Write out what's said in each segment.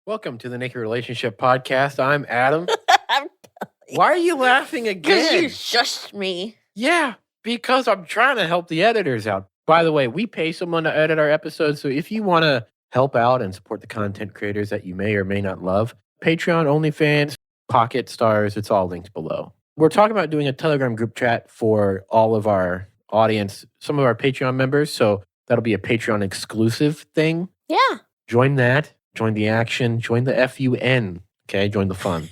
Welcome to the Naked Relationship Podcast. I'm Adam. I'm Why are you laughing because again? you shushed me. Yeah, because I'm trying to help the editors out. By the way, we pay someone to edit our episodes, so if you want to help out and support the content creators that you may or may not love, Patreon, OnlyFans, Pocket Stars, it's all linked below. We're talking about doing a Telegram group chat for all of our audience, some of our Patreon members, so that'll be a Patreon exclusive thing. Yeah. Join that. Join the action. Join the FUN. Okay, join the fun.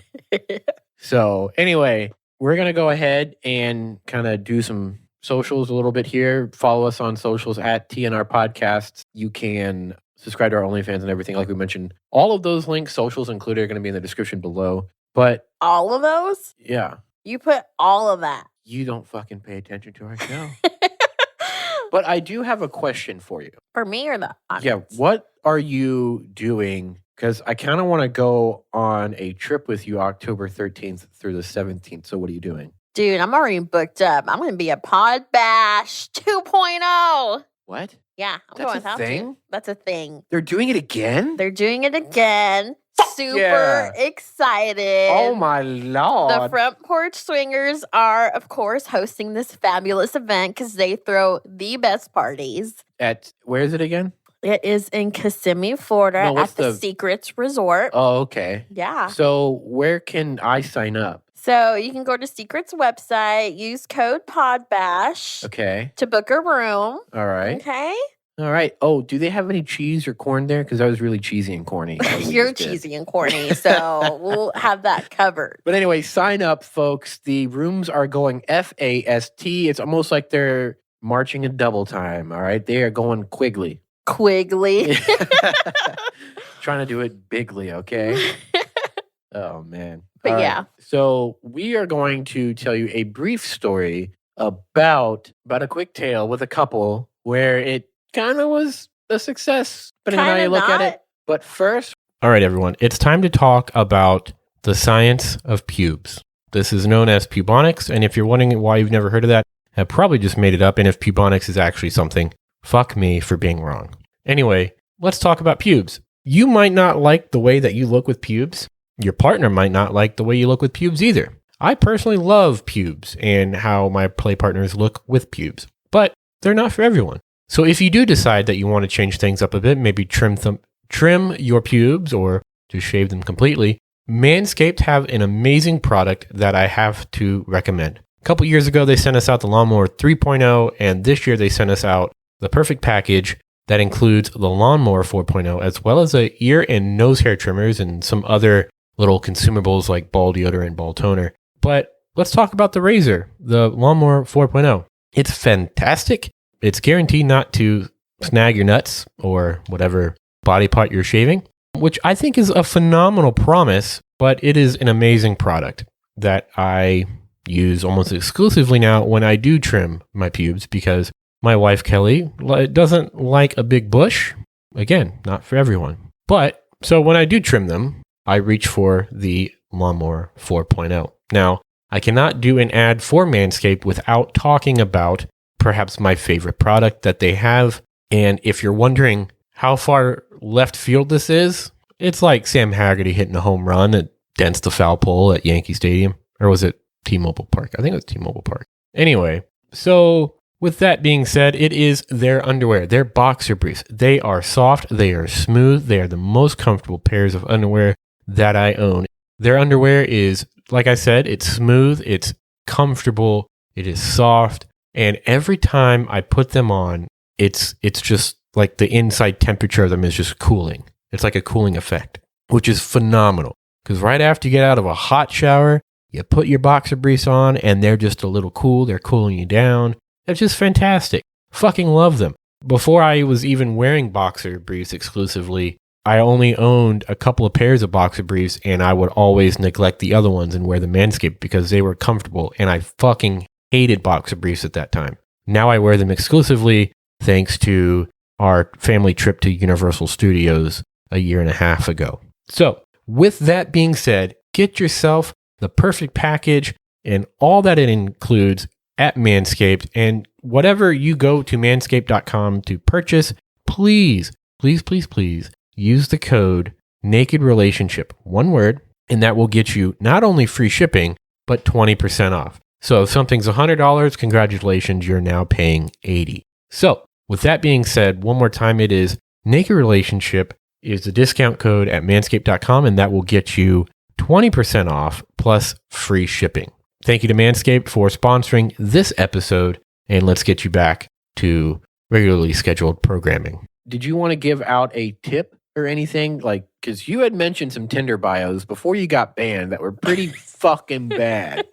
So anyway, we're going to go ahead and kind of do some socials a little bit here. Follow us on socials at TNR Podcasts. You can subscribe to our OnlyFans and everything like we mentioned. All of those links, socials included, are going to be in the description below. But all of those? yeah. You put all of that. You don't fucking pay attention to our show. But I do have a question for you. For me or the audience? Yeah, what are you doing? Because I kind of want to go on a trip with you October 13th through the 17th. So what are you doing? Dude, I'm already booked up. I'm going to be a PodBash 2.0. What? Yeah, I'm That's going a without thing? you. That's a thing. They're doing it again? They're doing it again. Super yeah. excited. Oh my Lord. The Front Porch Swingers are, of course, hosting this fabulous event because they throw the best parties. At, where is it again? It is in Kissimmee, Florida No, at the Secrets Resort. Oh, okay. Yeah. So where can I sign up? So you can go to Secret's website, use code PodBash Okay. to book a room. All right. Okay. All right. Oh, do they have any cheese or corn there? Because I was really cheesy and corny. You're cheesy and corny, so we'll have that covered. But anyway, sign up, folks. The rooms are going FAST. It's almost like they're marching in double time. All right. They are going Quigley. Quigley. Trying to do it bigly, okay? Oh, man. But All yeah. right. So we are going to tell you a brief story about a quick tale with a couple where it kind of was a success, depending on how you look at it. But first... All right, everyone. It's time to talk about the science of pubes. This is known as pubonics, and if you're wondering why you've never heard of that, I probably just made it up, and if pubonics is actually something, fuck me for being wrong. Anyway, let's talk about pubes. You might not like the way that you look with pubes. Your partner might not like the way you look with pubes either. I personally love pubes and how my play partners look with pubes, but they're not for everyone. So if you do decide that you want to change things up a bit, maybe trim your pubes or just shave them completely, Manscaped have an amazing product that I have to recommend. A couple years ago, they sent us out the Lawnmower 3.0, and this year they sent us out the perfect package that includes the Lawnmower 4.0, as well as a ear and nose hair trimmers and some other little consumables like ball deodorant, ball toner. But let's talk about the razor, the Lawnmower 4.0. It's fantastic. It's guaranteed not to snag your nuts or whatever body part you're shaving, which I think is a phenomenal promise, but it is an amazing product that I use almost exclusively now when I do trim my pubes because my wife, Kelley, doesn't like a big bush. Again, not for everyone. But so when I do trim them, I reach for the Lawnmower 4.0. Now, I cannot do an ad for Manscaped without talking about perhaps my favorite product that they have. And if you're wondering how far left field this is, it's like Sam Haggerty hitting a home run against the foul pole at Yankee Stadium. Or was it T-Mobile Park? I think it was T-Mobile Park. Anyway, so with that being said, it is their underwear, their boxer briefs. They are soft, they are smooth, they are the most comfortable pairs of underwear that I own. Their underwear is, like I said, it's smooth, it's comfortable, it is soft, and every time I put them on, it's just like the inside temperature of them is just cooling. It's like a cooling effect, which is phenomenal. Because right after you get out of a hot shower, you put your boxer briefs on and they're just a little cool. They're cooling you down. It's just fantastic. Fucking love them. Before I was even wearing boxer briefs exclusively, I only owned a couple of pairs of boxer briefs and I would always neglect the other ones and wear the Manscaped because they were comfortable and I fucking hated boxer briefs at that time. Now I wear them exclusively thanks to our family trip to Universal Studios a year and a half ago. So with that being said, get yourself the perfect package and all that it includes at Manscaped. And whatever you go to manscaped.com to purchase, please use the code Naked Relationship, one word, and that will get you not only free shipping, but 20% off. So if something's $100, congratulations, you're now paying $80. So with that being said, one more time, it is Naked Relationship is the discount code at manscaped.com, and that will get you 20% off plus free shipping. Thank you to Manscaped for sponsoring this episode, and let's get you back to regularly scheduled programming. Did you want to give out a tip or anything? Like, because you had mentioned some Tinder bios before you got banned that were pretty fucking bad.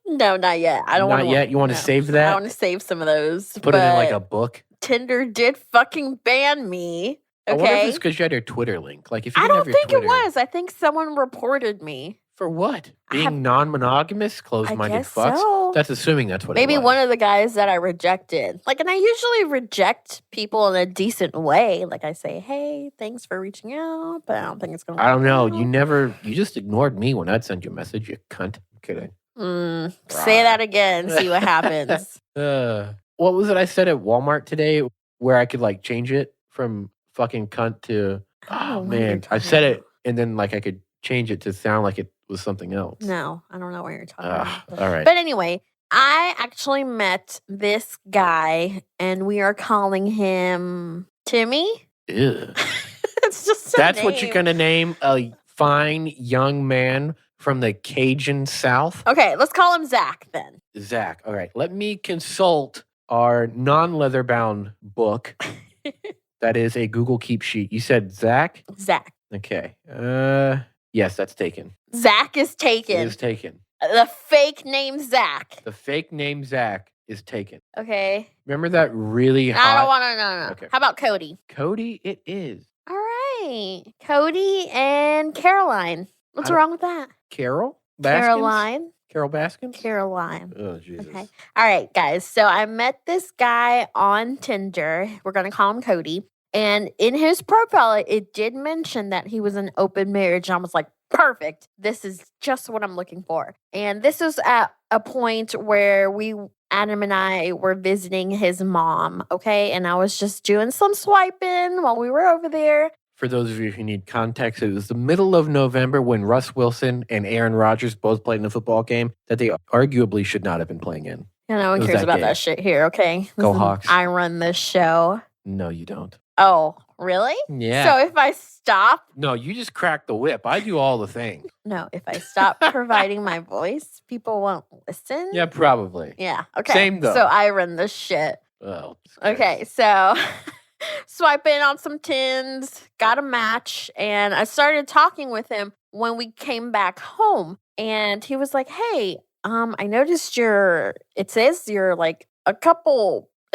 No, not yet. I don't want to. Not yet? You want to save that? I want to save some of those. Put it in like a book? Tinder did fucking ban me. Okay. I wonder if it's because you had your Twitter link. Like, if you I don't think Twitter, it was. I think someone reported me. For what? Being non-monogamous, closed-minded fucks? So. That's assuming that's what Maybe it was. One of the guys that I rejected. Like, and I usually reject people in a decent way. Like, I say, hey, thanks for reaching out, but I don't think it's going to work. I don't know. You just ignored me when I'd send you a message, you cunt. I'm kidding. Say that again. See what happens. What was it I said at Walmart today where I could, like, change it from fucking cunt to... Oh, man. I said it, and then, like, I could change it to sound like it was something else. No, I don't know what you're talking about. All right. But anyway, I actually met this guy, and we are calling him Timmy. Ew. It's just That's what you're going to name a fine young man from the Cajun South? Okay, let's call him Zach then. Zach. All right. Let me consult our non-leather-bound book. That is a Google Keep sheet. You said Zach? Zach. Okay. Yes, that's taken. Zach is taken. It is taken. The fake name Zach. The fake name Zach is taken. Okay. Remember that really hot... I don't want to know. Okay. How about Cody? Cody, it is. All right. Cody and Caroline. What's wrong with that? Carol? Baskins? Caroline. Carol Baskins? Caroline. Oh, Jesus. Okay. All right, guys. So I met this guy on Tinder. We're going to call him Cody. And in his profile, it did mention that he was in open marriage. And I was like, perfect. This is just what I'm looking for. And this was at a point where Adam and I were visiting his mom. Okay. And I was just doing some swiping while we were over there. For those of you who need context, it was the middle of November when Russ Wilson and Aaron Rodgers both played in a football game that they arguably should not have been playing in. Yeah, no one cares about that shit here, okay? Go Hawks. I run this show. No, you don't. Oh, really? Yeah. So if I stop... No, you just crack the whip. I do all the things. No, if I stop providing my voice, people won't listen? Yeah, probably. Yeah, okay. Same though. So I run this shit. Oh. Okay, so... swiping on some tins, got a match, and I started talking with him when we came back home. And he was like, hey, I noticed it says you're like a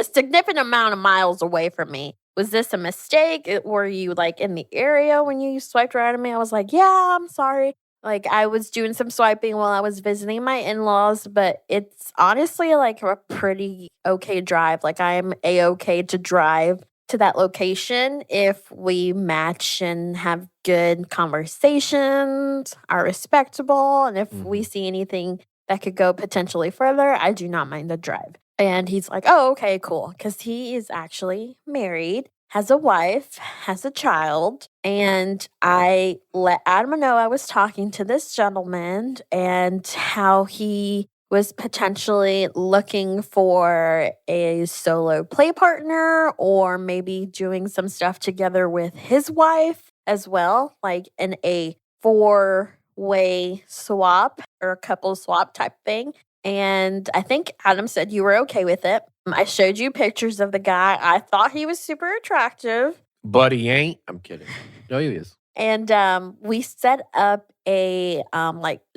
significant amount of miles away from me. Was this a mistake? Were you like in the area when you swiped right at me? I was like, yeah, I'm sorry. Like I was doing some swiping while I was visiting my in-laws, but it's honestly like a pretty okay drive. Like I'm A-okay to drive to that location if we match and have good conversations, are respectable, and if we see anything that could go potentially further, I do not mind the drive. And he's like, oh, okay, cool. Because he is actually married, has a wife, has a child. And I let Adam know I was talking to this gentleman and how he was potentially looking for a solo play partner or maybe doing some stuff together with his wife as well, like in a 4-way swap or a couple swap type thing. And I think Adam said you were okay with it. I showed you pictures of the guy. I thought he was super attractive. But he ain't. I'm kidding. No, he is. And we set up a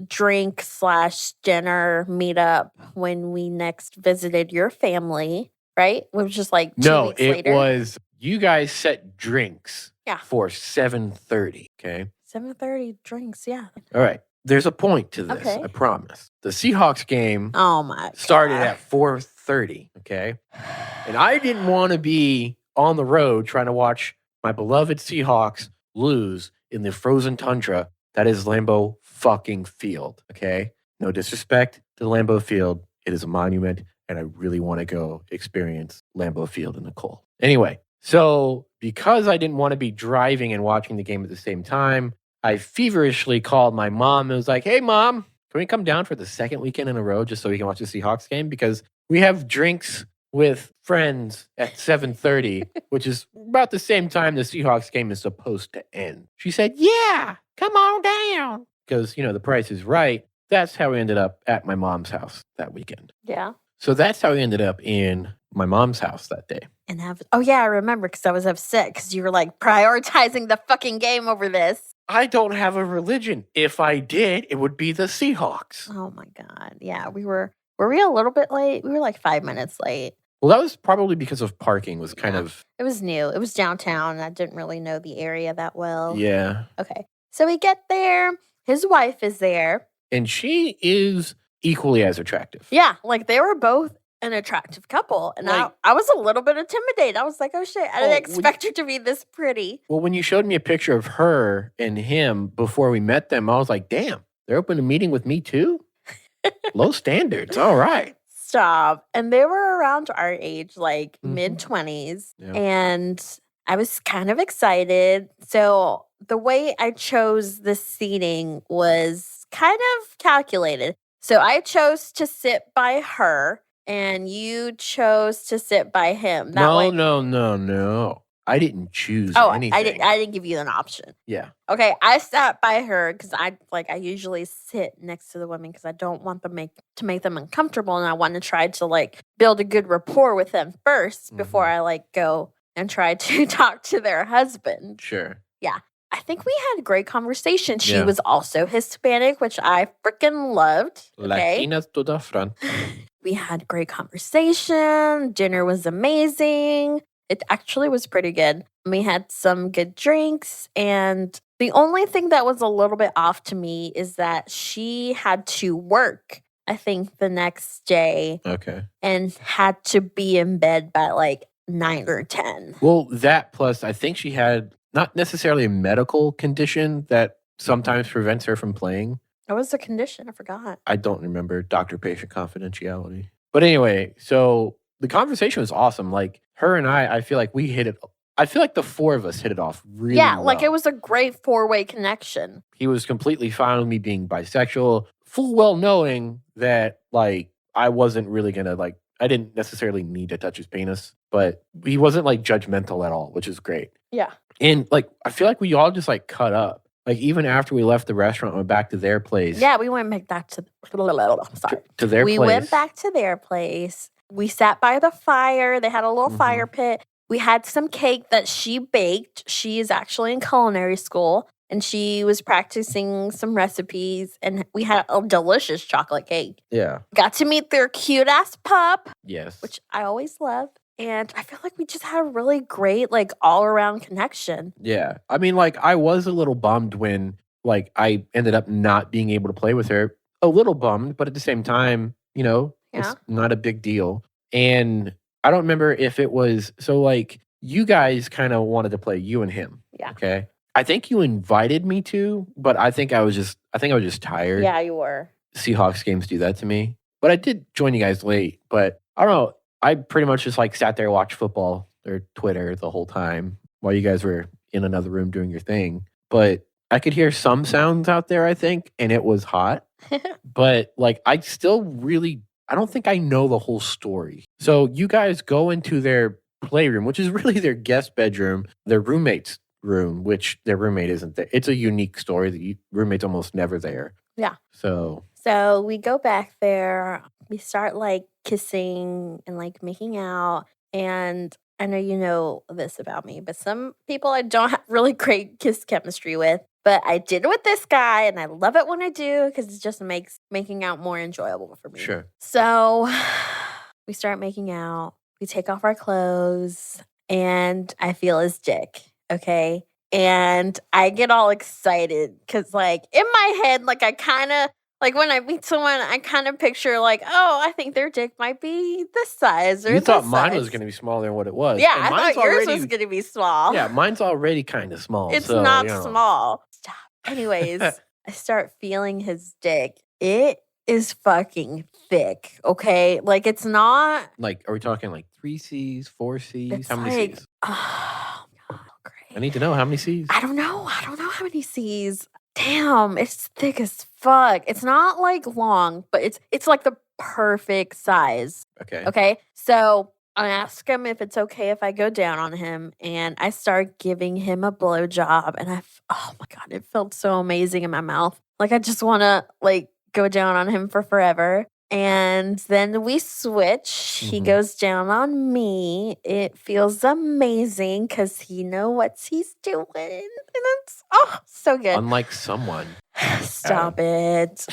drink/dinner meetup when we next visited your family, right? It was just like 2 weeks later. No, it was you guys set drinks for 7:30, okay? 7:30 drinks, yeah. All right. There's a point to this, okay. I promise. The Seahawks game started at 4:30, okay? And I didn't want to be on the road trying to watch my beloved Seahawks lose in the frozen tundra that is Lambeau fucking Field, okay? No disrespect to Lambeau Field. It is a monument, and I really want to go experience Lambeau Field in the cold. Anyway, So because I didn't want to be driving and watching the game at the same time, I feverishly called my mom and was like, hey, Mom, can we come down for the second weekend in a row just so we can watch the Seahawks game? Because we have drinks with friends at 7:30, which is about the same time the Seahawks game is supposed to end. She said, yeah, come on down. Because, the price is right. That's how we ended up at my mom's house that weekend. Yeah. So that's how we ended up in my mom's house that day. And I remember because I was upset because you were like prioritizing the fucking game over this. I don't have a religion. If I did, it would be the Seahawks. Oh my God. Yeah, were we a little bit late? We were like 5 minutes late. Well, that was probably because of parking was kind of... It was new. It was downtown. I didn't really know the area that well. Yeah. Okay. So we get there. His wife is there. And she is equally as attractive. Yeah. Like they were both an attractive couple. And I was a little bit intimidated. I was like, oh shit, I didn't expect her to be this pretty. Well, when you showed me a picture of her and him before we met them, I was like, damn, they're open to meeting with me too? Low standards. All right. Stop. And they were around our age, like mid-20s. Yeah. And I was kind of excited. So the way I chose the seating was kind of calculated. So I chose to sit by her. And you chose to sit by him. No. I didn't choose anything. I didn't give you an option. Yeah. Okay, I sat by her because I usually sit next to the women because I don't want them to make them uncomfortable, and I want to try to build a good rapport with them first before I go and try to talk to their husband. Sure. Yeah. I think we had a great conversation. She was also Hispanic, which I freaking loved. Okay? Latinas to the front. We had great conversation. Dinner was amazing. It actually was pretty good. We had some good drinks. And the only thing that was a little bit off to me is that she had to work, I think, the next day. Okay. And had to be in bed by 9 or 10. Well, that plus I think she had not necessarily a medical condition that sometimes prevents her from playing. What was the condition? I forgot. I don't remember. Doctor-patient confidentiality. But anyway, so the conversation was awesome. Her and I feel like we hit it. I feel like the four of us hit it off really well. It was a great four-way connection. He was completely fine with me being bisexual, full well knowing that I wasn't really gonna I didn't necessarily need to touch his penis, but he wasn't judgmental at all, which is great. Yeah. And I feel like we all just cut up. Even after we left the restaurant and went back to their place. Yeah, we went back to to their place. We went back to their place. We sat by the fire. They had a little fire pit. We had some cake that she baked. She is actually in culinary school, and she was practicing some recipes, and we had a delicious chocolate cake. Yeah. Got to meet their cute-ass pup. Yes. Which I always love. And I feel like we just had a really great, all-around connection. Yeah. I mean, I was a little bummed when, I ended up not being able to play with her. A little bummed, but at the same time, it's not a big deal. And I don't remember if it was, so, you guys kind of wanted to play, you and him. Yeah. Okay. I think you invited me to, but I think I was just tired. Yeah, you were. Seahawks games do that to me. But I did join you guys late, but I don't know. I pretty much just sat there, watched football or Twitter the whole time while you guys were in another room doing your thing. But I could hear some sounds out there, I think, and it was hot. But I still really, I don't think I know the whole story. So you guys go into their playroom, which is really their guest bedroom, their roommate's room, which their roommate isn't there. It's a unique story. The roommate's almost never there. Yeah. So we go back there. We start kissing and making out. And I know you know this about me, but some people I don't have really great kiss chemistry with. But I did it with this guy, and I love it when I do because it just makes making out more enjoyable for me. Sure. So we start making out. We take off our clothes, and I feel his dick. Okay. And I get all excited because, in my head, I kind of, when I meet someone, I kind of picture, I think their dick might be this size or you this thought mine size. was going to be smaller than what it was. Yeah, I thought yours was going to be small. Yeah, mine's already kind of small. It's not small. Stop. Anyways, I start feeling his dick. It is fucking thick, okay? It's not... are we talking 3 C's, 4 C's? It's How many like, C's? oh, God, I need to know how many C's. I don't know. I don't know how many C's. Damn, it's thick as fuck. It's not like long, but it's like the perfect size. Okay. Okay. So I ask him if it's okay if I go down on him, and I start giving him a blowjob, and oh my God, it felt so amazing in my mouth. Like I just want to like go down on him for forever. And then we switch. He goes down on me. It feels amazing because he knows what he's doing. And it's so good. Unlike someone. Stop it.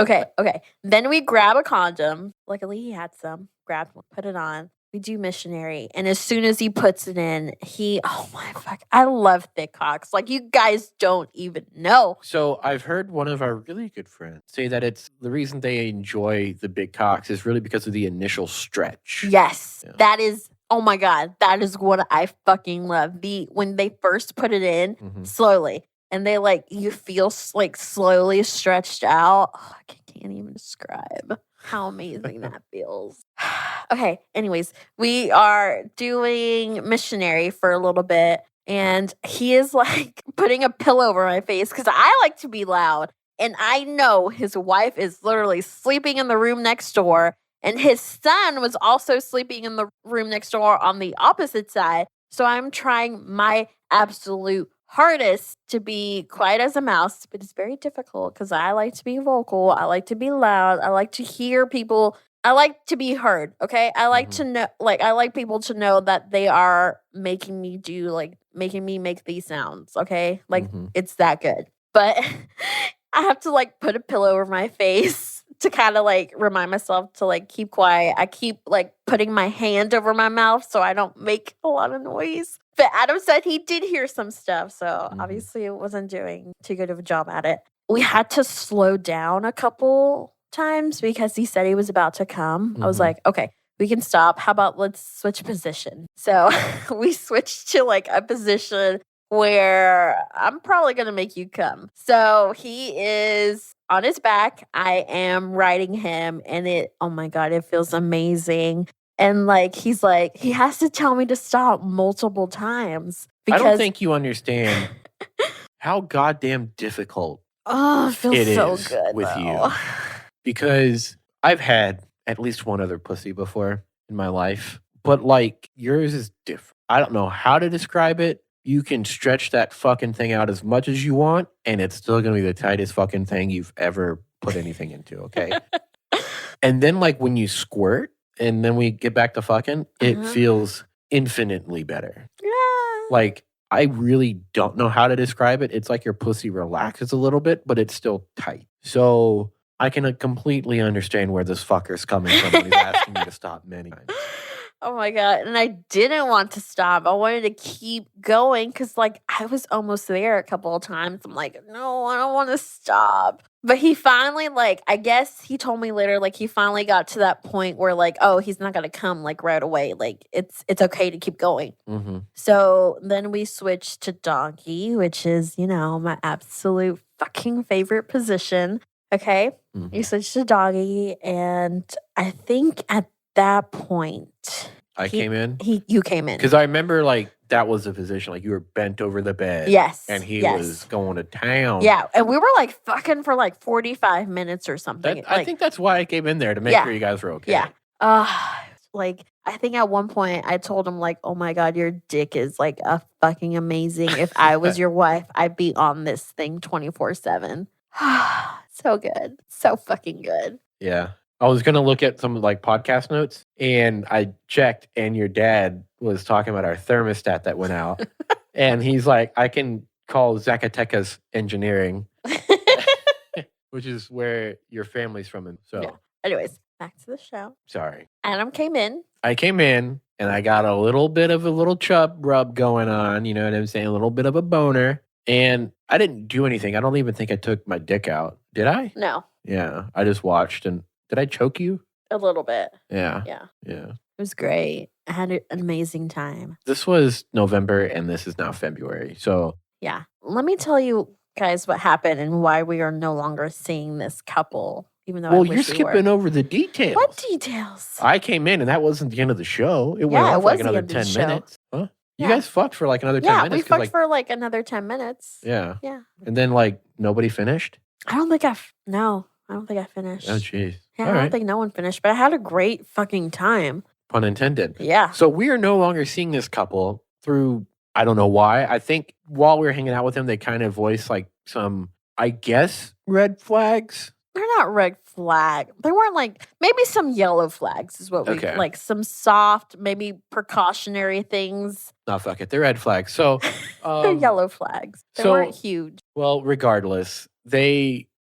Okay. Then we grab a condom. Luckily, he had some. Grabbed one, put it on. We do missionary. And as soon as he puts it in, oh my fuck. I love thick cocks. Like, you guys don't even know. So I've heard one of our really good friends say that it's the reason they enjoy the big cocks is really because of the initial stretch. Yes. Yeah. That is, oh my God, that is what I fucking love. When they first put it in slowly, and they you feel like slowly stretched out. Oh, I can't even describe how amazing that feels. Okay, anyways, we are doing missionary for a little bit, and he is putting a pillow over my face because I like to be loud, and I know his wife is literally sleeping in the room next door, and his son was also sleeping in the room next door on the opposite side. So I'm trying my absolute hardest to be quiet as a mouse, but it's very difficult because I like to be vocal. I like to be loud. I like to hear people. I like to be heard. Okay. I like to know, I like people to know that they are making me make these sounds. Okay. It's that good. But I have to put a pillow over my face to kind of remind myself to keep quiet. I keep putting my hand over my mouth so I don't make a lot of noise. But Adam said he did hear some stuff, so obviously it wasn't doing too good of a job at it. We had to slow down a couple times because he said he was about to come. I was like, okay, we can stop. How about let's switch position? So we switched to a position where I'm probably going to make you come. So he is on his back. I am riding him, and oh my God, it feels amazing. And he has to tell me to stop multiple times. I don't think you understand how goddamn difficult it feels so good with though. You. Because I've had at least one other pussy before in my life, but yours is different. I don't know how to describe it. You can stretch that fucking thing out as much as you want, and it's still going to be the tightest fucking thing you've ever put anything into, okay? And then when you squirt, and then we get back to fucking, it feels infinitely better. Yeah. I really don't know how to describe it. It's your pussy relaxes a little bit, but it's still tight. So I can completely understand where this fucker's coming from when he's asking me to stop many times. Oh my God. And I didn't want to stop. I wanted to keep going because I was almost there a couple of times. I'm like, no, I don't want to stop. But he finally I guess he told me later, he finally got to that point where oh, he's not going to come right away. It's okay to keep going. So then we switched to doggy, which is, my absolute fucking favorite position. Okay. We switched to doggy. And I think at that point, you came in because I remember that was the position you were bent over the bed. Yes, and he was going to town. Yeah, and we were fucking for 45 minutes or something. I think that's why I came in there to make sure you guys were okay. Yeah. I think at one point I told him oh my God, your dick is a fucking amazing. If I was your wife, I'd be on this thing 24/7. So good, so fucking good. Yeah. I was going to look at some podcast notes, and I checked, and your dad was talking about our thermostat that went out. And he's like, I can call Zacatecas Engineering, which is where your family's from. So, yeah. Anyways, back to the show. Sorry. Adam came in. I came in, and I got a little bit of a little chub rub going on. You know what I'm saying? A little bit of a boner. And I didn't do anything. I don't even think I took my dick out. Did I? No. Yeah. I just watched and... Did I choke you? A little bit. Yeah. Yeah. Yeah. It was great. I had an amazing time. This was November and this is now February. So, yeah. Let me tell you guys what happened and why we are no longer seeing this couple. even though Well, I you're wish we were. skipping over the details. What details? I came in and that wasn't the end of the show. It went Yeah, it on for was like the another end of the 10 show. minutes. Huh? You Yeah. guys fucked for like another 10 Yeah, minutes. we 'cause, fucked like, for like another 10 minutes. yeah. Yeah. And then like nobody finished? I don't think I finished. Oh, jeez. Yeah, All I don't right. think no one finished, but I had a great fucking time. Pun intended. Yeah. So we are no longer seeing this couple through, I don't know why. I think while we were hanging out with them, they kind of voiced like some, I guess, red flags. They're not red flag. They weren't like, maybe some yellow flags is what we Okay. like, some soft, maybe precautionary things. No, fuck it. They're red flags. So They're yellow flags. They weren't huge. Well, regardless,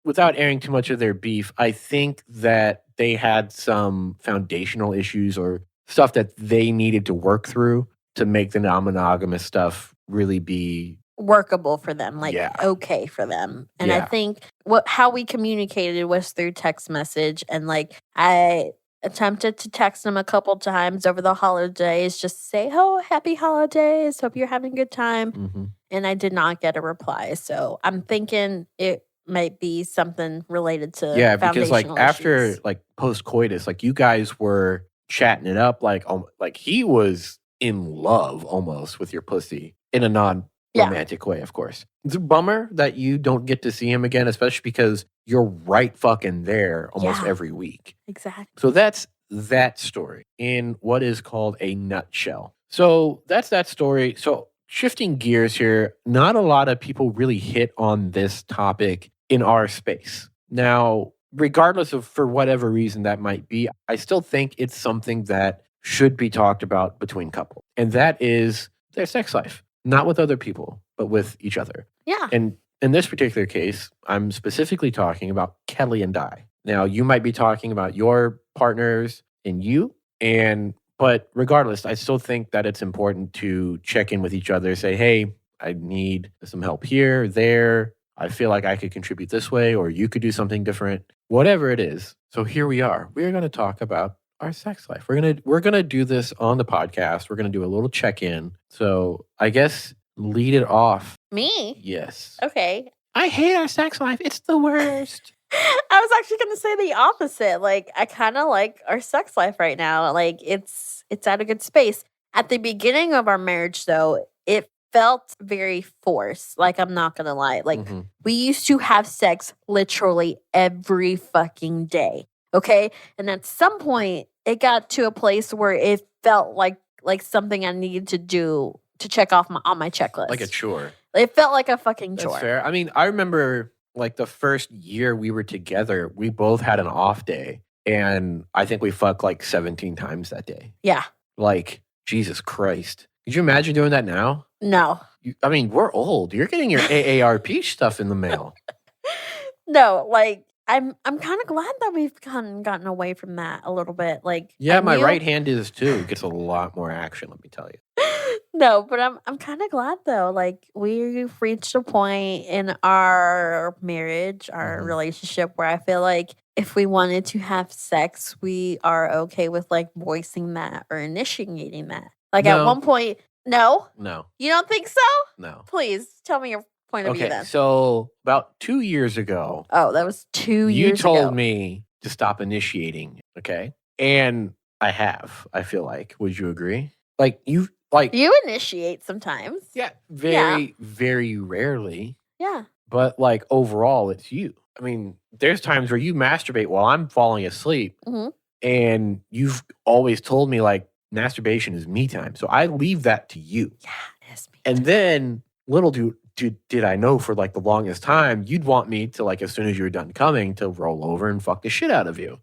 without airing too much of their beef, I think that they had some foundational issues or stuff that they needed to work through to make the non-monogamous stuff really be workable for them, like Yeah. okay for them. And I Yeah. think how we communicated was through text message, and like I attempted to text them a couple times over the holidays, just say, "Oh, happy holidays! Hope you're having a good time." Mhm. And I did not get a reply, so I'm thinking it might be something related to Yeah, because like foundational after issues. like post coitus, like you guys were chatting it up, like he was in love almost with your pussy in a non-romantic way, of course. It's a bummer that you don't get to see him again, especially because you're right fucking there almost Yeah. every week. Exactly. So that's that story in what is called a nutshell. So that's that story. So shifting gears here, not a lot of people really hit on this topic in our space. Now, regardless of for whatever reason that might be, I still think it's something that should be talked about between couples. And that is their sex life, not with other people, but with each other. Yeah. And in this particular case, I'm specifically talking about Kelley and I. Now, you might be talking about your partners and you, but regardless, I still think that it's important to check in with each other, say, hey, I need some help here, there. I feel like I could contribute this way, or you could do something different, whatever it is. So here we are. We are going to talk about our sex life. We're gonna do this on the podcast. We're gonna do a little check-in. So I guess lead it off. Me? Yes. Okay. I hate our sex life. It's the worst. I was actually going to say the opposite. Like, I kind of like our sex life right now. Like, it's at a good space. At the beginning of our marriage, though, it felt very forced. Like, I'm not going to lie. Like, we used to have sex literally every fucking day. Okay? And at some point, it got to a place where it felt like something I needed to do to check off on my checklist. Like a chore. It felt like a fucking chore. That's fair. I mean, I remember like the first year we were together, we both had an off day. And I think we fucked like 17 times that day. Yeah. Like, Jesus Christ. Could you imagine doing that now? No. I mean, we're old. You're getting your AARP stuff in the mail. No, like, I'm kind of glad that we've gotten away from that a little bit. Like, yeah, my right hand is too. It gets a lot more action, let me tell you. No, but I'm kind of glad though. Like, we've reached a point in our marriage, our relationship, where I feel like if we wanted to have sex, we are okay with like voicing that or initiating that. Like at one point, no, you don't think so? No. Please tell me your point of view then. So about 2 years ago. Oh, that was 2 years ago. You told me to stop initiating, okay? And I have, I feel like. Would you agree? You initiate sometimes. Yeah, very rarely. Yeah. But like overall, it's you. I mean, there's times where you masturbate while I'm falling asleep, and you've always told me like masturbation is me time. So I leave that to you. Yeah, it is me and time. Then little did I know for like the longest time, you'd want me to like as soon as you were done coming to roll over and fuck the shit out of you.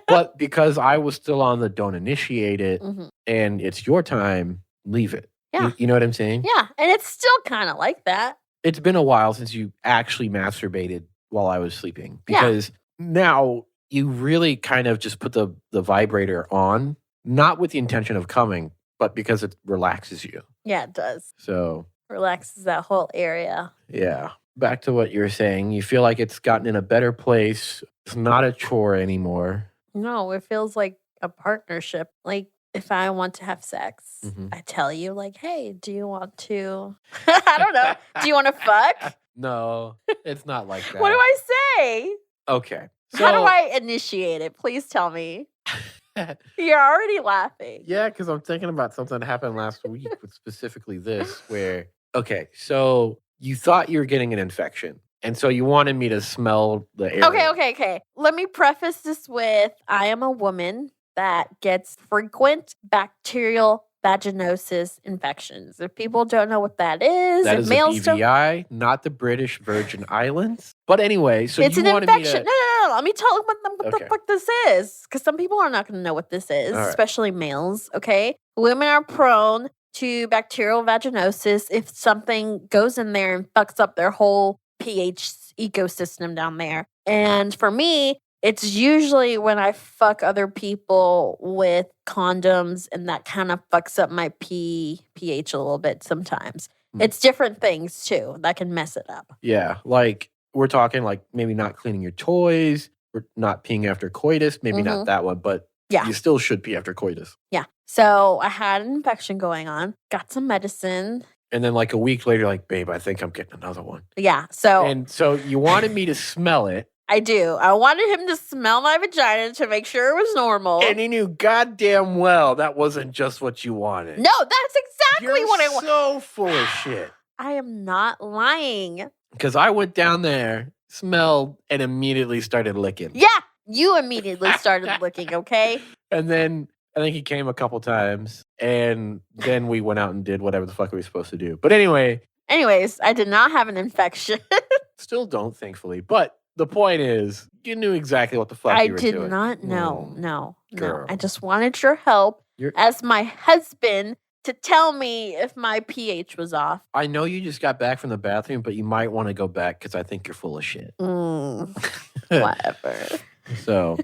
But because I was still on the don't initiate it and it's your time, leave it. Yeah. You know what I'm saying? Yeah. And it's still kind of like that. It's been a while since you actually masturbated while I was sleeping because now you really kind of just put the vibrator on, not with the intention of coming, but because it relaxes you. Yeah, it does. So relaxes that whole area. Yeah. Back to what you're saying. You feel like it's gotten in a better place. It's not a chore anymore. No, it feels like a partnership. Like if I want to have sex, I tell you like, hey, do you want to, I don't know. Do you want to fuck? No, it's not like that. What do I say? Okay. How do I initiate it? Please tell me. You're already laughing. Yeah, because I'm thinking about something that happened last week with specifically this, where, okay, so you thought you were getting an infection. And so you wanted me to smell the area. Okay. Let me preface this with I am a woman that gets frequent bacterial vaginosis infections. If people don't know what that is, That if is males a BVI, not the British Virgin Islands. But anyway, so it's you an wanted infection. me to... No. Let me tell them what the fuck this is. Because some people are not going to know what this is, especially males, okay? Women are prone to bacterial vaginosis if something goes in there and fucks up their whole pH ecosystem down there. And for me, it's usually when I fuck other people with condoms, and that kind of fucks up my pH a little bit sometimes. It's different things too that can mess it up. Yeah, like we're talking like maybe not cleaning your toys, or not peeing after coitus, maybe not that one, but you still should pee after coitus. Yeah. So I had an infection going on, got some medicine. And then like a week later, like, babe, I think I'm getting another one. Yeah. And so you wanted me to smell it. I do. I wanted him to smell my vagina to make sure it was normal. And he knew goddamn well that wasn't just what you wanted. No, that's exactly what I want. You're so full of shit. I am not lying. Because I went down there, smelled, and immediately started licking. Yeah, you immediately started licking, okay? And then I think he came a couple times, and then we went out and did whatever the fuck we were supposed to do. But anyways, I did not have an infection. Still don't, thankfully. But the point is, you knew exactly what the fuck you were doing. I did not know. No. Girl. I just wanted your help as my husband to tell me if my pH was off. I know you just got back from the bathroom, but you might want to go back because I think you're full of shit. Whatever. So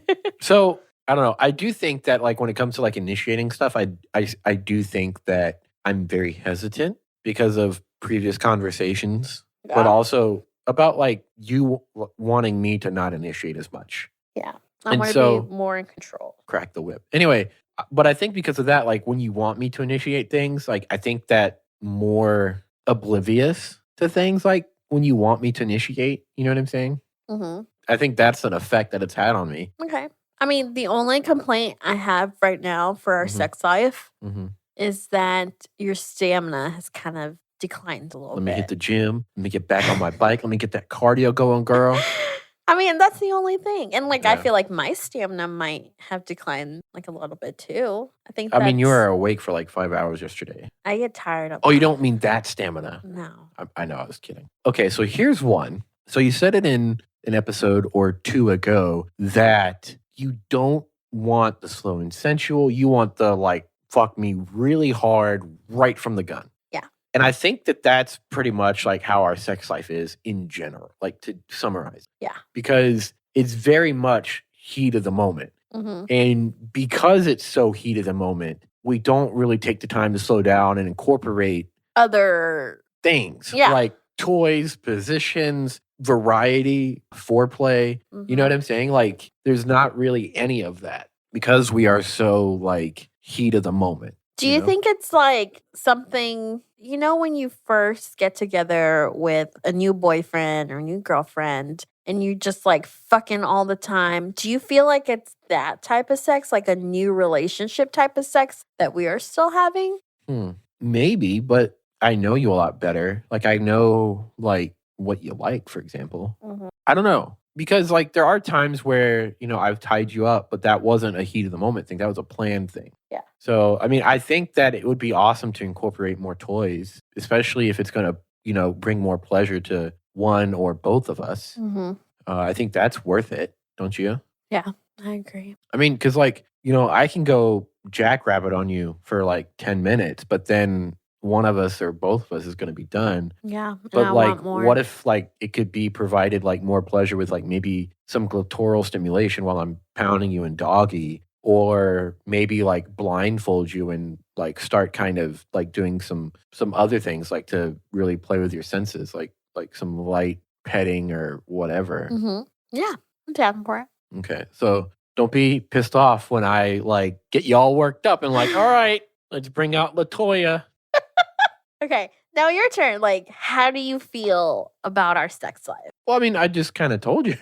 I don't know. I do think that like when it comes to like initiating stuff, I do think that I'm very hesitant because of previous conversations, but also about like you wanting me to not initiate as much. Yeah. I want to be more in control. Crack the whip. Anyway, but I think because of that, like when you want me to initiate things, like I think that more oblivious to things like when you want me to initiate, you know what I'm saying? Mm-hmm. I think that's an effect that it's had on me. Okay. I mean, the only complaint I have right now for our sex life is that your stamina has kind of declined a little bit. Let me hit the gym. Let me get back on my bike. Let me get that cardio going, girl. I mean, that's the only thing. And like, I feel like my stamina might have declined like a little bit too. I mean, you were awake for like 5 hours yesterday. I get tired of Oh, you don't mean that stamina? No. I know, I was kidding. Okay, so here's one. So you said it in an episode or two ago that you don't want the slow and sensual. You want the like, fuck me really hard right from the gun. Yeah. And I think that that's pretty much like how our sex life is in general, like to summarize. Yeah. Because it's very much heat of the moment. Mm-hmm. And because it's so heat of the moment, we don't really take the time to slow down and incorporate other things like toys, positions, variety, foreplay. Mm-hmm. You know what I'm saying? Like there's not really any of that because we are so like heat of the moment. Do you think it's like something, you know, when you first get together with a new boyfriend or a new girlfriend and you just like fucking all the time? Do you feel like it's that type of sex, like a new relationship type of sex that we are still having? Maybe, but I know you a lot better. Like I know like what you like, for example. Mm-hmm. I don't know. Because like there are times where, you know, I've tied you up, but that wasn't a heat of the moment thing. That was a planned thing. Yeah. So, I mean, I think that it would be awesome to incorporate more toys, especially if it's going to, you know, bring more pleasure to one or both of us. Mm-hmm. I think that's worth it. Don't you? Yeah, I agree. I mean, because like, you know, I can go jackrabbit on you for like 10 minutes, but then one of us or both of us is going to be done. Yeah. But like, what if like it could be provided like more pleasure with like maybe some clitoral stimulation while I'm pounding you in doggy, or maybe like blindfold you and like start kind of like doing some other things like to really play with your senses, like some light petting or whatever. Mm-hmm. Yeah, I'm down for it. Okay, so don't be pissed off when I like get you all worked up and like, all right, let's bring out LaToya. Okay, now your turn. Like, how do you feel about our sex life? Well, I mean, I just kind of told you.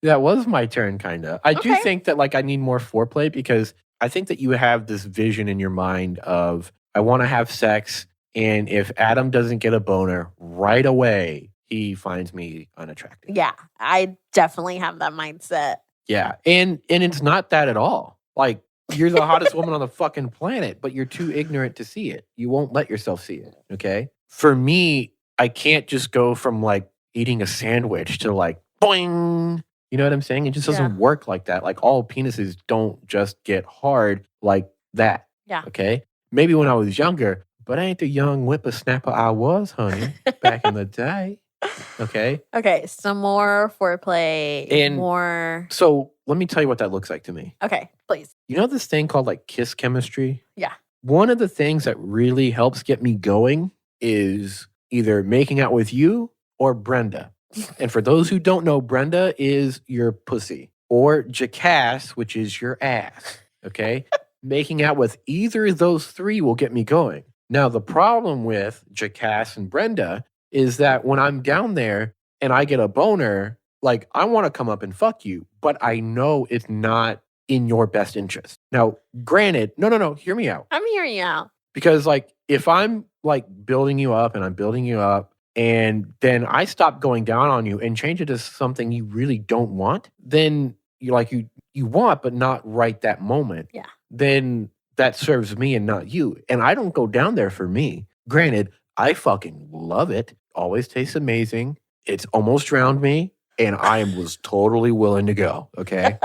That was my turn, kind of. I do Okay. think that like I need more foreplay because I think that you have this vision in your mind of I want to have sex, and if Adam doesn't get a boner right away, he finds me unattractive. Yeah, I definitely have that mindset. Yeah, and it's not that at all. Like you're the hottest woman on the fucking planet, but you're too ignorant to see it. You won't let yourself see it. Okay. For me, I can't just go from like eating a sandwich to like boing. You know what I'm saying? It just doesn't work like that. Like all penises don't just get hard like that. Yeah. Okay. Maybe when I was younger, but I ain't the young whippersnapper I was, honey, back in the day. Okay. Okay. Some more foreplay. And more. So let me tell you what that looks like to me. Okay, please. You know this thing called like kiss chemistry? Yeah. One of the things that really helps get me going is either making out with you or Brenda. And for those who don't know, Brenda is your pussy, or Jackass, which is your ass. Okay. Making out with either of those three will get me going. Now, the problem with Jackass and Brenda is that when I'm down there and I get a boner, like I want to come up and fuck you, but I know it's not in your best interest. Now, granted, no, hear me out. I'm hearing you out. Because like if I'm like building you up and I'm building you up and then I stop going down on you and change it to something you really don't want, then you like you want, but not right that moment. Yeah. Then that serves me and not you. And I don't go down there for me. Granted, I fucking love it. Always tastes amazing. It's almost drowned me. And I was totally willing to go. Okay.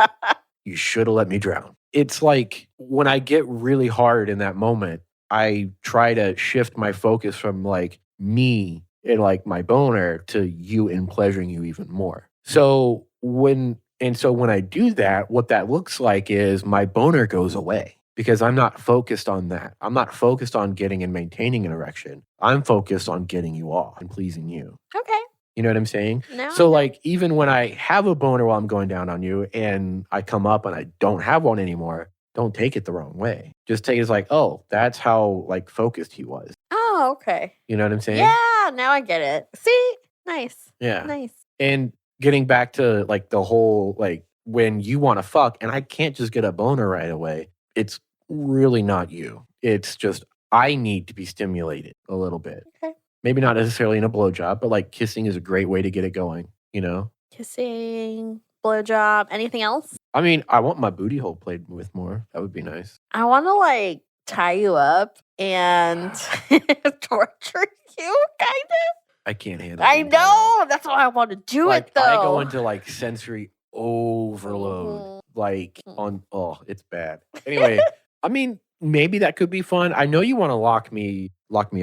You should have let me drown. It's like when I get really hard in that moment, I try to shift my focus from like me and like my boner to you and pleasuring you even more. So when I do that, what that looks like is my boner goes away because I'm not focused on that. I'm not focused on getting and maintaining an erection. I'm focused on getting you off and pleasing you. Okay. You know what I'm saying? No. So like even when I have a boner while I'm going down on you and I come up and I don't have one anymore, don't take it the wrong way. Just take it as like, oh, that's how like focused he was. Oh, okay. You know what I'm saying? Yeah, now I get it. See? Nice. Yeah. Nice. And getting back to like the whole like when you want to fuck and I can't just get a boner right away, it's really not you. It's just I need to be stimulated a little bit. Okay. Maybe not necessarily in a blowjob, but like kissing is a great way to get it going, you know? Kissing, blowjob, anything else? I mean, I want my booty hole played with more. That would be nice. I want to like tie you up and torture you, kind of. I can't handle it. I know. That's why I want to do like, it, though. I go into like sensory overload. Like on, it's bad. Anyway, I mean, maybe that could be fun. I know you want to lock me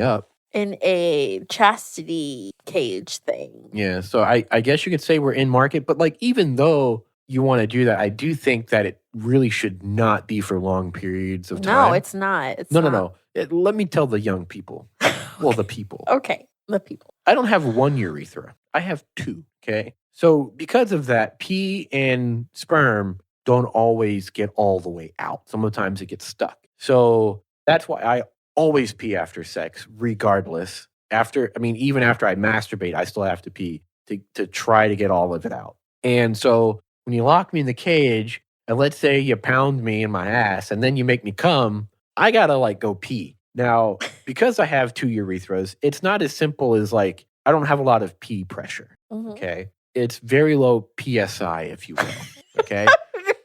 up. In a chastity cage thing. Yeah, so I guess you could say we're in market, but like even though you want to do that, I do think that it really should not be for long periods of time. No, it's not. No. Let me tell the young people. Well, the people. Okay, the people. I don't have one urethra. I have two, okay? So because of that, pee and sperm don't always get all the way out. Sometimes it gets stuck. So that's why I always pee after sex, regardless. Even after I masturbate, I still have to pee to try to get all of it out. And so when you lock me in the cage, and let's say you pound me in my ass, and then you make me come, I gotta like go pee. Now, because I have two urethras, it's not as simple as like, I don't have a lot of pee pressure, okay? It's very low PSI, if you will, okay?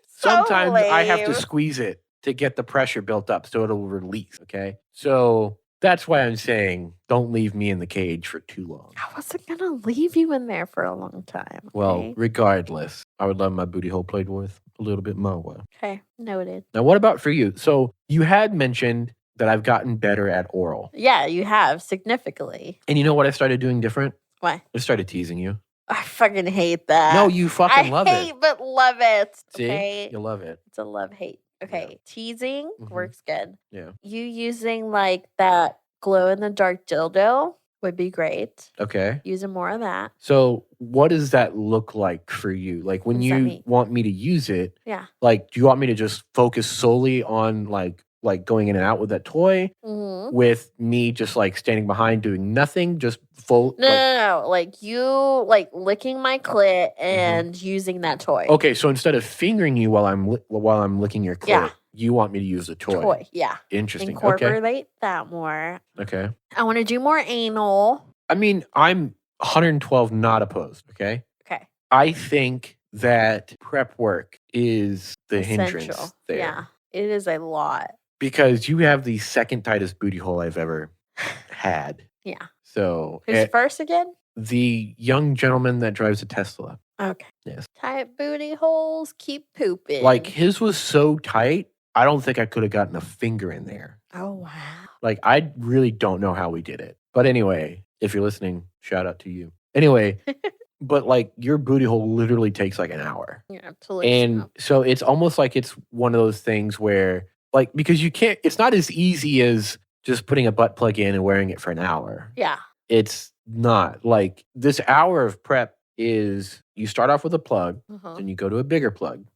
Sometimes I have to squeeze it to get the pressure built up so it'll release, okay? So that's why I'm saying don't leave me in the cage for too long. I wasn't going to leave you in there for a long time. Okay? Well, regardless, I would love my booty hole played with a little bit more. Okay, noted. Now, what about for you? So you had mentioned that I've gotten better at oral. Yeah, you have, significantly. And you know what I started doing different? What? I started teasing you. I fucking hate that. No, you fucking love it. I hate but love it. See? Okay? You love it. It's a love-hate. Okay, Yeah. teasing works good. Yeah. You using like that glow-in-the-dark dildo would be great. Okay. Using more of that. So what does that look like for you? Like when What does that you mean? want me to use it, Yeah. like do you want me to just focus solely on like like going in and out with that toy, with me just like standing behind doing nothing, just full. No. Like you like licking my clit and using that toy. Okay, so instead of fingering you while I'm licking your clit, you want me to use the toy. Yeah. Interesting. Incorporate that more. Okay. I want to do more anal. I mean, I'm 112 not opposed. Okay. I think that prep work is the essential hindrance there. Yeah, it is a lot. Because you have the second tightest booty hole I've ever had. Yeah. So who's first again? The young gentleman that drives a Tesla. Okay. Yes. Tight booty holes keep pooping. Like his was so tight, I don't think I could have gotten a finger in there. Oh wow. Like I really don't know how we did it. But anyway, if you're listening, shout out to you. Anyway, but like your booty hole literally takes like an hour. Yeah, absolutely. And so it's almost like it's one of those things where like, because you can't, it's not as easy as just putting a butt plug in and wearing it for an hour. Yeah. It's not. Like this hour of prep is you start off with a plug, then you go to a bigger plug.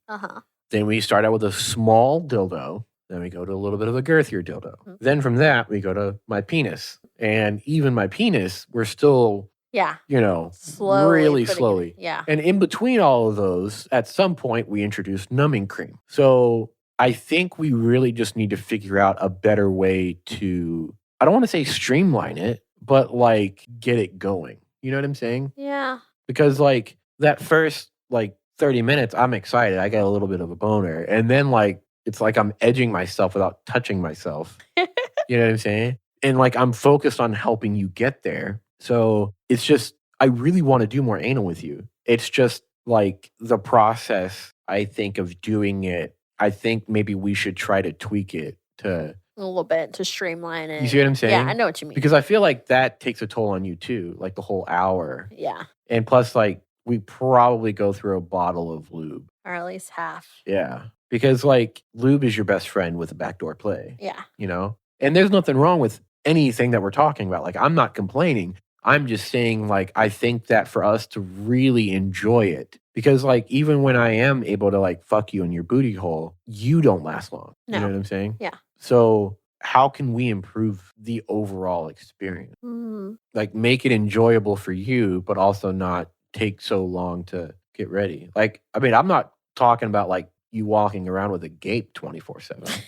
Then we start out with a small dildo. Then we go to a little bit of a girthier dildo. Then from that, we go to my penis. And even my penis, we're still, really slowly. Yeah. And in between all of those, at some point, we introduced numbing cream. So I think we really just need to figure out a better way to, I don't want to say streamline it, but like get it going. You know what I'm saying? Yeah. Because like that first like 30 minutes, I'm excited. I got a little bit of a boner. And then like, it's like I'm edging myself without touching myself. You know what I'm saying? And like, I'm focused on helping you get there. So it's just, I really want to do more anal with you. It's just like the process, I think, of doing it. I think maybe we should try to tweak it to a little bit to streamline it. You see what I'm saying? Yeah, I know what you mean. Because I feel like that takes a toll on you too, like the whole hour. Yeah. And plus, like, we probably go through a bottle of lube. Or at least half. Yeah. Because, like, lube is your best friend with a backdoor play. Yeah. You know? And there's nothing wrong with anything that we're talking about. Like, I'm not complaining. I'm just saying, like, I think that for us to really enjoy it, because, like, even when I am able to, like, fuck you in your booty hole, you don't last long. No. You know what I'm saying? Yeah. So how can we improve the overall experience? Like, make it enjoyable for you, but also not take so long to get ready. Like, I mean, I'm not talking about, like, you walking around with a gape 24/7.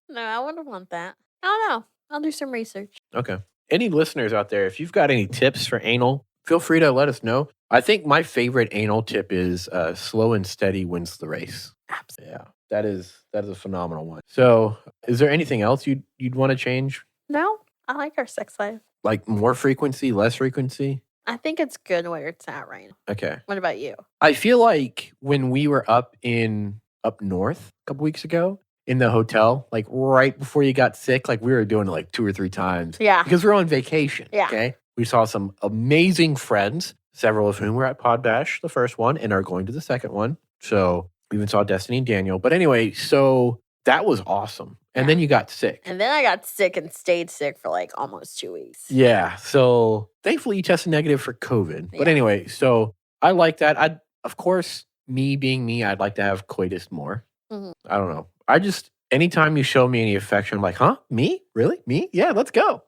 No, I wouldn't want that. I don't know. I'll do some research. Okay. Any listeners out there, if you've got any tips for anal, feel free to let us know. I think my favorite anal tip is slow and steady wins the race. Absolutely. Yeah, that is a phenomenal one. So is there anything else you'd want to change? No, I like our sex life. Like more frequency, less frequency? I think it's good where it's at right now. Okay. What about you? I feel like when we were up north a couple weeks ago in the hotel, like right before you got sick, like we were doing it like 2 or 3 times. Yeah. Because we were on vacation. Yeah. Okay. We saw some amazing friends, several of whom were at PodBash, the first one, and are going to the second one. So we even saw Destiny and Daniel. But anyway, so that was awesome. And then you got sick. And then I got sick and stayed sick for like almost 2 weeks. Yeah. So thankfully you tested negative for COVID. But anyway, so I like that. Of course, me being me, I'd like to have coitus more. I don't know. Anytime you show me any affection, I'm like, huh? Me? Really? Me? Yeah, let's go.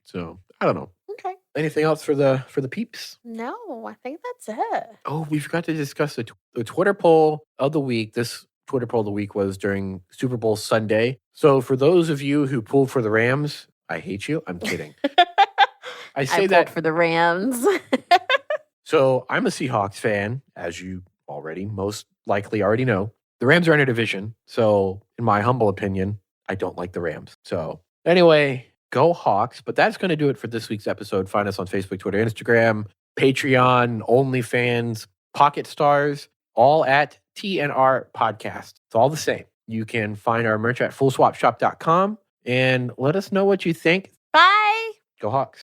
So I don't know. Okay. Anything else for the peeps? No, I think that's it. Oh, we forgot to discuss the Twitter poll of the week. This Twitter poll of the week was during Super Bowl Sunday. So for those of you who pulled for the Rams, I hate you. I'm kidding. I pulled for the Rams. So I'm a Seahawks fan, as you most likely already know. The Rams are in a division. So in my humble opinion, I don't like the Rams. So anyway, go Hawks. But that's going to do it for this week's episode. Find us on Facebook, Twitter, Instagram, Patreon, OnlyFans, Pocket Stars, all at TNR Podcast. It's all the same. You can find our merch at fullswapshop.com and let us know what you think. Bye. Go Hawks.